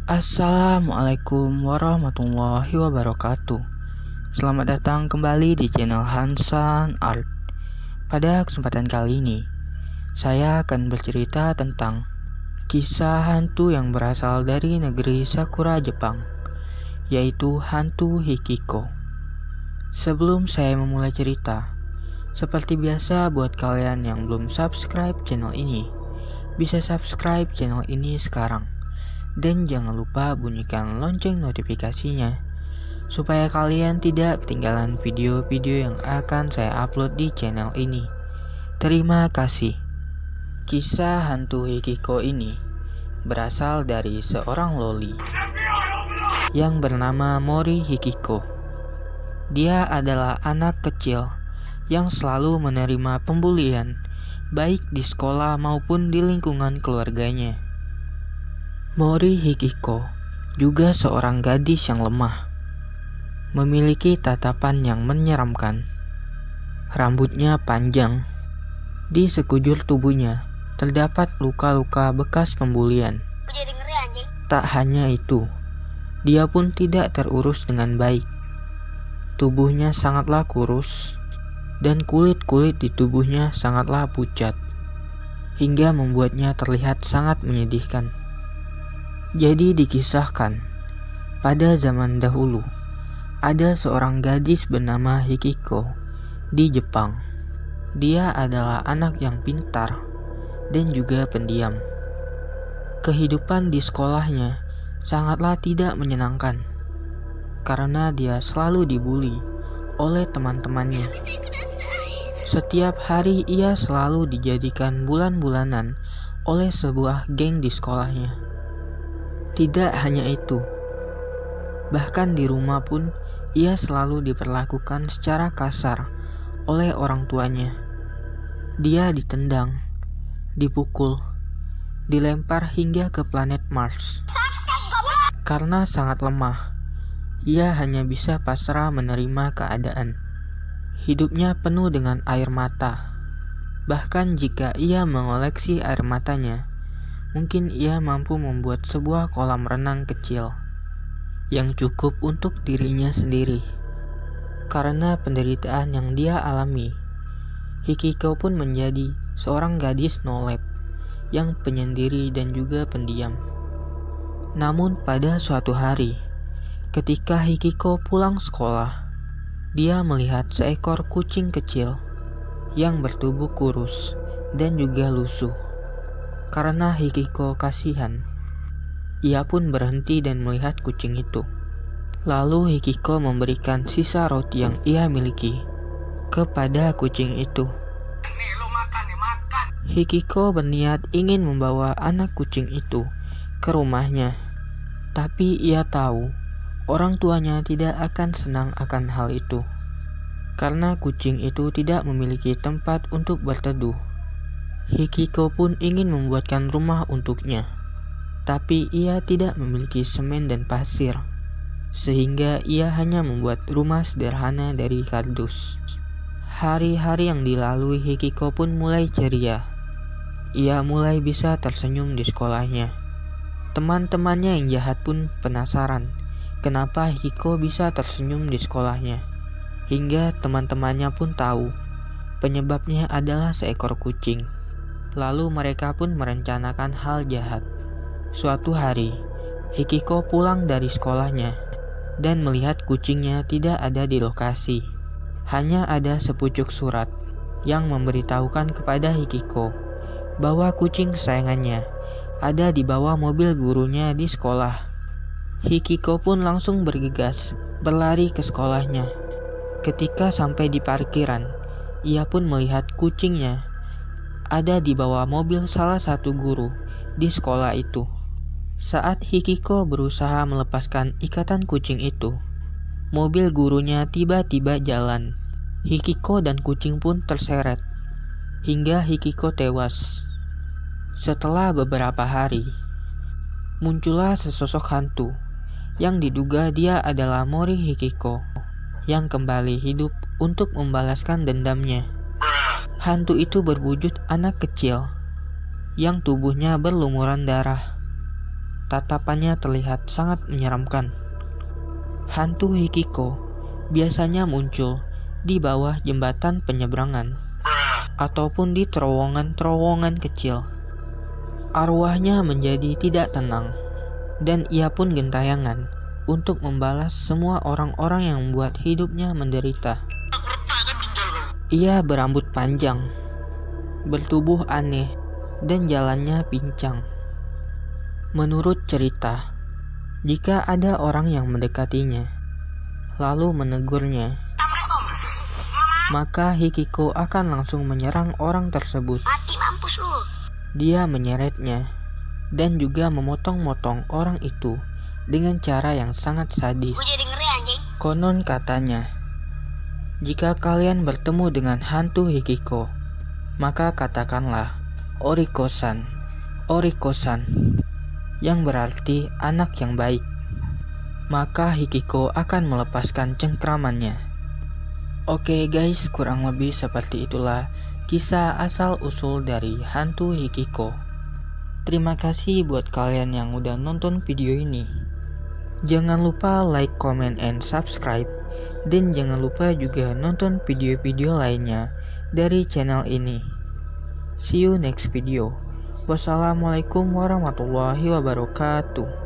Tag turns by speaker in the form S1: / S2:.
S1: Assalamualaikum warahmatullahi wabarakatuh. Selamat datang kembali di channel Hansan Art. Pada kesempatan kali ini, saya akan bercerita tentang kisah hantu yang berasal dari negeri Sakura, Jepang, yaitu hantu Hikiko. Sebelum saya memulai cerita, seperti biasa buat kalian yang belum subscribe channel ini, bisa subscribe channel ini sekarang. Dan jangan lupa bunyikan lonceng notifikasinya supaya kalian tidak ketinggalan video-video yang akan saya upload di channel ini. Terima kasih. Kisah hantu Hikiko ini berasal dari seorang loli yang bernama Mori Hikiko. Dia adalah anak kecil yang selalu menerima pembulian baik di sekolah maupun di lingkungan keluarganya. Mori Hikiko juga seorang gadis yang lemah, memiliki tatapan yang menyeramkan. Rambutnya panjang, di sekujur tubuhnya terdapat luka-luka bekas pembulian. Tak hanya itu, dia pun tidak terurus dengan baik. Tubuhnya sangatlah kurus, dan kulit-kulit di tubuhnya sangatlah pucat, hingga membuatnya terlihat sangat menyedihkan. Jadi dikisahkan, pada zaman dahulu, ada seorang gadis bernama Hikiko di Jepang. Dia adalah anak yang pintar dan juga pendiam. Kehidupan di sekolahnya sangatlah tidak menyenangkan, karena dia selalu dibully oleh teman-temannya. Setiap hari ia selalu dijadikan bulan-bulanan oleh sebuah geng di sekolahnya. Tidak hanya itu, bahkan di rumah pun ia selalu diperlakukan secara kasar oleh orang tuanya. Dia ditendang, dipukul, dilempar hingga ke planet Mars. Karena sangat lemah, ia hanya bisa pasrah menerima keadaan. Hidupnya penuh dengan air mata. Bahkan jika ia mengoleksi air matanya, mungkin ia mampu membuat sebuah kolam renang kecil yang cukup untuk dirinya sendiri. Karena penderitaan yang dia alami, Hikiko pun menjadi seorang gadis no-lab yang penyendiri dan juga pendiam. Namun pada suatu hari, ketika Hikiko pulang sekolah, dia melihat seekor kucing kecil yang bertubuh kurus dan juga lusuh. Karena Hikiko kasihan, ia pun berhenti dan melihat kucing itu. Lalu Hikiko memberikan sisa roti yang ia miliki kepada kucing itu. Hikiko berniat ingin membawa anak kucing itu ke rumahnya, tapi ia tahu orang tuanya tidak akan senang akan hal itu, karena kucing itu tidak memiliki tempat untuk berteduh. Hikiko pun ingin membuatkan rumah untuknya, tapi ia tidak memiliki semen dan pasir, sehingga ia hanya membuat rumah sederhana dari kardus. Hari-hari yang dilalui Hikiko pun mulai ceria. Ia mulai bisa tersenyum di sekolahnya. Teman-temannya yang jahat pun penasaran kenapa Hikiko bisa tersenyum di sekolahnya, hingga teman-temannya pun tahu penyebabnya adalah seekor kucing. Lalu mereka pun merencanakan hal jahat. Suatu hari, Hikiko pulang dari sekolahnya dan melihat kucingnya tidak ada di lokasi. Hanya ada sepucuk surat yang memberitahukan kepada Hikiko bahwa kucing kesayangannya ada di bawah mobil gurunya di sekolah. Hikiko pun langsung bergegas berlari ke sekolahnya. Ketika sampai di parkiran, ia pun melihat kucingnya ada di bawah mobil salah satu guru di sekolah itu. Saat Hikiko berusaha melepaskan ikatan kucing itu, mobil gurunya tiba-tiba jalan. Hikiko dan kucing pun terseret, hingga Hikiko tewas. Setelah beberapa hari, muncullah sesosok hantu yang diduga dia adalah Mori Hikiko yang kembali hidup untuk membalaskan dendamnya. Hantu itu berwujud anak kecil yang tubuhnya berlumuran darah. Tatapannya terlihat sangat menyeramkan. Hantu Hikiko biasanya muncul di bawah jembatan penyeberangan ataupun di terowongan-terowongan kecil. Arwahnya menjadi tidak tenang dan ia pun gentayangan untuk membalas semua orang-orang yang membuat hidupnya menderita. Ia berambut panjang, bertubuh aneh, dan jalannya pincang. Menurut cerita, jika ada orang yang mendekatinya, lalu menegurnya, maka Hikiko akan langsung menyerang orang tersebut.
S2: Mati mampus lu.
S1: Dia menyeretnya dan juga memotong-motong orang itu dengan cara yang sangat sadis.
S2: Gue jadi ngeri anjing.
S1: Konon katanya, jika kalian bertemu dengan hantu Hikiko, maka katakanlah Oriko-san, Oriko-san, yang berarti anak yang baik. Maka Hikiko akan melepaskan cengkramannya. Oke guys, kurang lebih seperti itulah kisah asal-usul dari hantu Hikiko. Terima kasih buat kalian yang udah nonton video ini. Jangan lupa like, comment, and subscribe. Dan jangan lupa juga nonton video-video lainnya dari channel ini. See you next video. Wassalamualaikum warahmatullahi wabarakatuh.